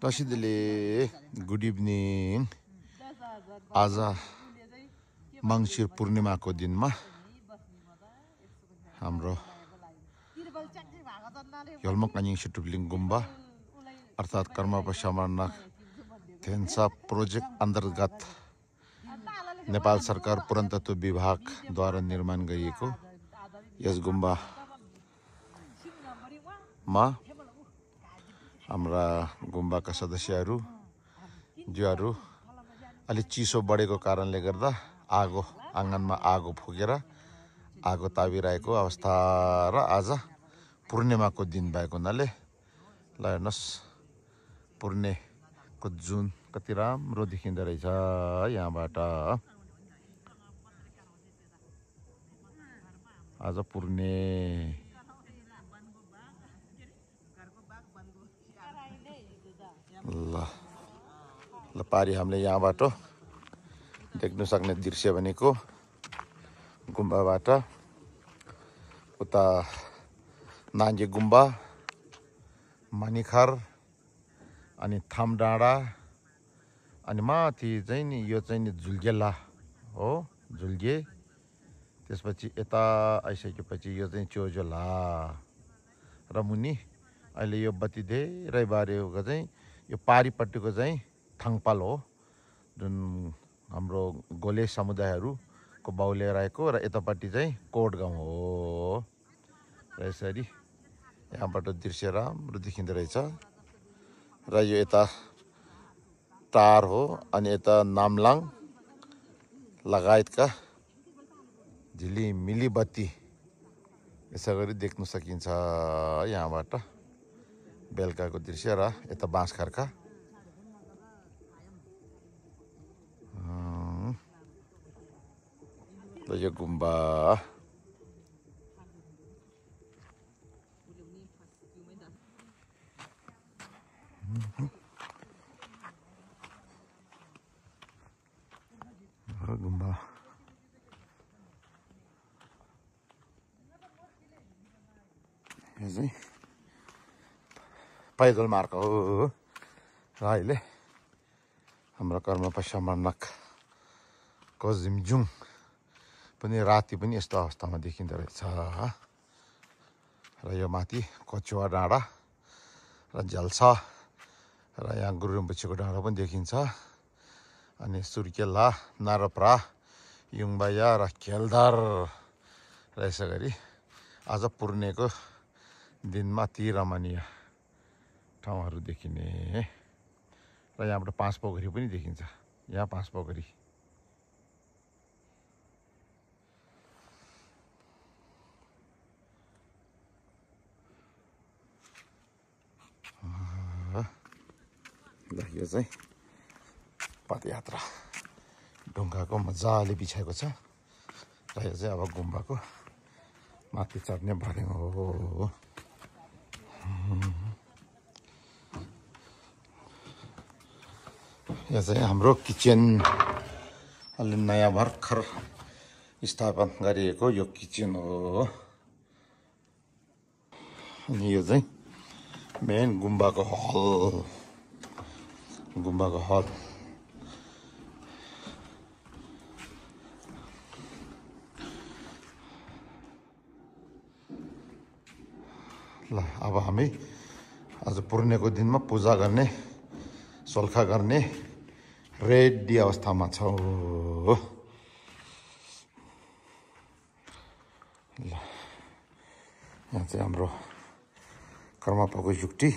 तसिदले good evening आज मङ्सिर पूर्णिमाको दिनमा हाम्रो यल्मकानिङ सिटुब्लिङ गुम्बा अर्थात् कर्मपा समरनाथ थेन्सा प्रोजेक्ट अन्तर्गत नेपाल सरकार पुरातत्व विभागद्वारा निर्माण गरिएको यस गुम्बामा हाम्रा गुम्बाका सदस्यहरू ज्यूहरू अलि चिसो बढेको कारणले गर्दा आँगनमा आगो फुकेर आगो ताबिरहेको अवस्था र आज पूर्णिमाको दिन भएको हुनाले ल हेर्नुहोस् पूर्णेको जुन कति राम्रो देखिँदो रहेछ यहाँबाट आज पूर्णे ल पारी हामीले यहाँबाट देख्न सक्ने दृश्य भनेको गुम्बाबाट उता नाङ्गे गुम्बा मणिखार अनि थामडाँडा अनि माथि चाहिँ नि यो चाहिँ नि झुल्गेला हो झुल्गे त्यसपछि यता आइसकेपछि यो चाहिँ चोजोला र मुनि अहिले यो बत्ती धेरै बारेको चाहिँ यो पारिपट्टिको चाहिँ थङपाल हो जुन हाम्रो गोले समुदायहरूको बाहुल्य रहेको र यतापट्टि चाहिँ कोट गाउँ हो र यसरी यहाँबाट दृश्य राम्रो देखिँदो रहेछ र यो यता टार हो अनि यता नामलाङ लगायतका झिलिमिली बत्ती यसै गरी देख्न सकिन्छ यहाँबाट बेलुकाको दृश्य र यता बाँसखर्का यो गुम्बा गुम्बा यो चाहिँ पैदल मार्ग हो र अहिले हाम्रो कर्मपा समरनाथ कोजिमजुङ पनि राति पनि यस्तो अवस्थामा देखिँदो रहेछ र यो माथि कचुवा डाँडा र झ्याल्सा र यहाँ गुरुम्बुछीको डाँडा पनि देखिन्छ अनि सुर्केला नारप्रा युङबाया र खेलदार र यसै गरी आज पूर्णेको दिनमा ती रमणीय ठाउँहरू देखिने र यहाँबाट पाँच पोखरी पनि देखिन्छ यहाँ पाँच पोखरी यो चाहिँ पदयात्रा ढुङ्गाको मजाले बिछाएको छ र यो चाहिँ अब गुम्बाको माथि चढ्ने भर्याङ हो यो चाहिँ हाम्रो किचन अलि नयाँ भर्खर स्थापना गरिएको यो किचन हो अनि यो चाहिँ मेन गुम्बाको हल ल अब हामी आज पूर्णेको दिनमा पूजा गर्ने सोल्खा गर्ने रेडी अवस्थामा छौँ ल यहाँ चाहिँ हाम्रो कर्मपाको युक्ति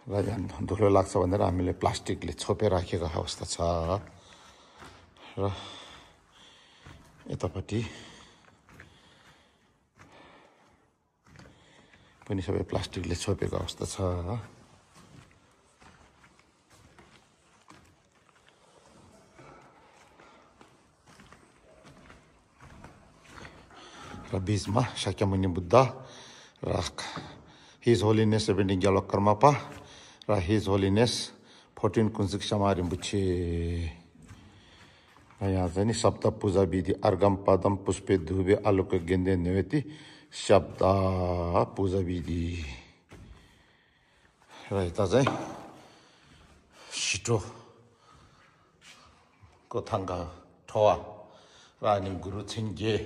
र यहाँ धुलो लाग्छ भनेर हामीले प्लास्टिकले छोपेर राखेको अवस्था छ र यतापट्टि पनि सबै प्लास्टिकले छोपेको अवस्था छ र बीचमा शाक्यमुनि बुद्ध र हिज होलिनेस 17 ग्यालो कर्मपा र हिज होलिनेस 14 कुन्सिक समारिम्बुछे र यहाँ चाहिँ नि सप्त पूजा विधि अर्गम पदम पुष्पे धुबे आलोक गेन्दे नेवेती शब्द पूजा विधि र यता चाहिँ सिटो को थाङ्गा ठोवा र अनि गुरु छिङ्गे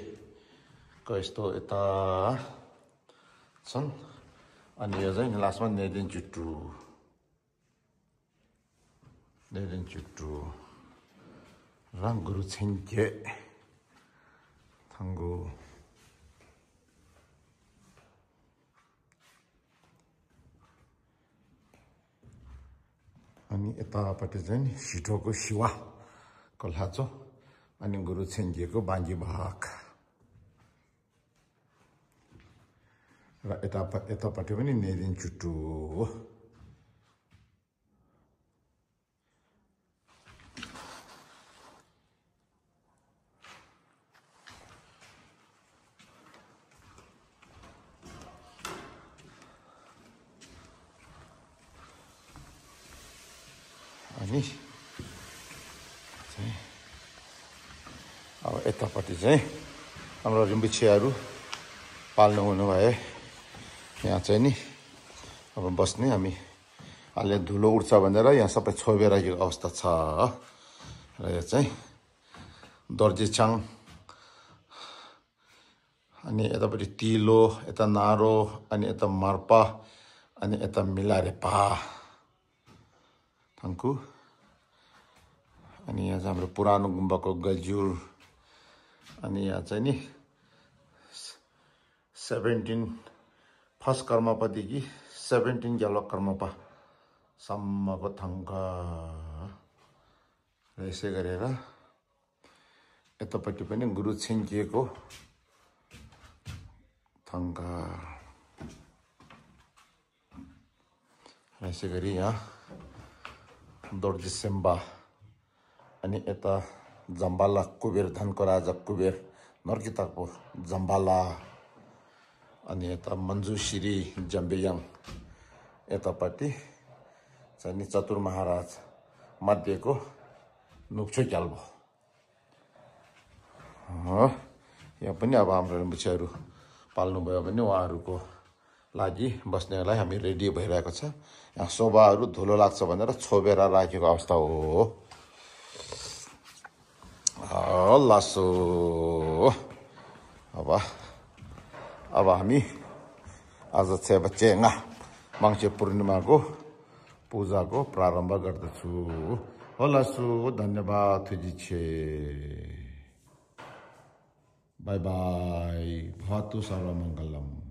को यस्तो यता छन् अनि यो चाहिँ लास्टमा नेदेन चुट्टु र गुरु छिङ्गे थाङ्गो अनि यतापट्टि चाहिँ सिटोको शिवा को लाचो अनि गुरु छिङ्गेको बाङ्गी भाग र यतापट्टि पनि नेदिन चुट्टु हो अनि अब यतापट्टि चाहिँ हाम्रो रिम्बुछियाहरू पाल्नु हुनु भए यहाँ चाहिँ नि अब बस्ने हामी अहिले धुलो उड्छ भनेर यहाँ सबै छोपेर राखेको अवस्था छ र यो चाहिँ दर्जीचाङ अनि यतापट्टि तिलो यता नारो अनि यता मार्पा अनि यता मिलारेपा थङ्कु अनि यहाँ चाहिँ हाम्रो पुरानो गुम्बाको गजुर अनि यहाँ चाहिँ नि 17 फर्स्ट कर्मपादेखि 17 ग्यालो कर्मपा सम्मको थङ्का र यसै गरेर यतापट्टि पनि गुरु छिङ्किएको थङ्का र यसै गरी यहाँ दोर्जी सेम्बा अनि यता जम्बाला कुबेर धनको राजा कुबेर नर्किताको जम्बाला अनि यता मन्जुश्री जम्बेयाङ यतापट्टि चाहिँ नि चतुर महाराज मध्येको नुक्छो क्याल्बो यहाँ पनि अब हाम्रो रिम्बुछियाहरू पाल्नुभयो भने उहाँहरूको लागि बस्नेलाई हामी रेडी भइरहेको छ यहाँ शोभाहरू धुलो लाग्छ भनेर छोपेर राखेको अवस्था हो लासो अब हामी आज चेबचेङा मङ्से पूर्णिमाको पूजाको प्रारम्भ गर्दछु लासो धन्यवाद थुजिछे बाई बाई भवतु सर्वमङ्गलम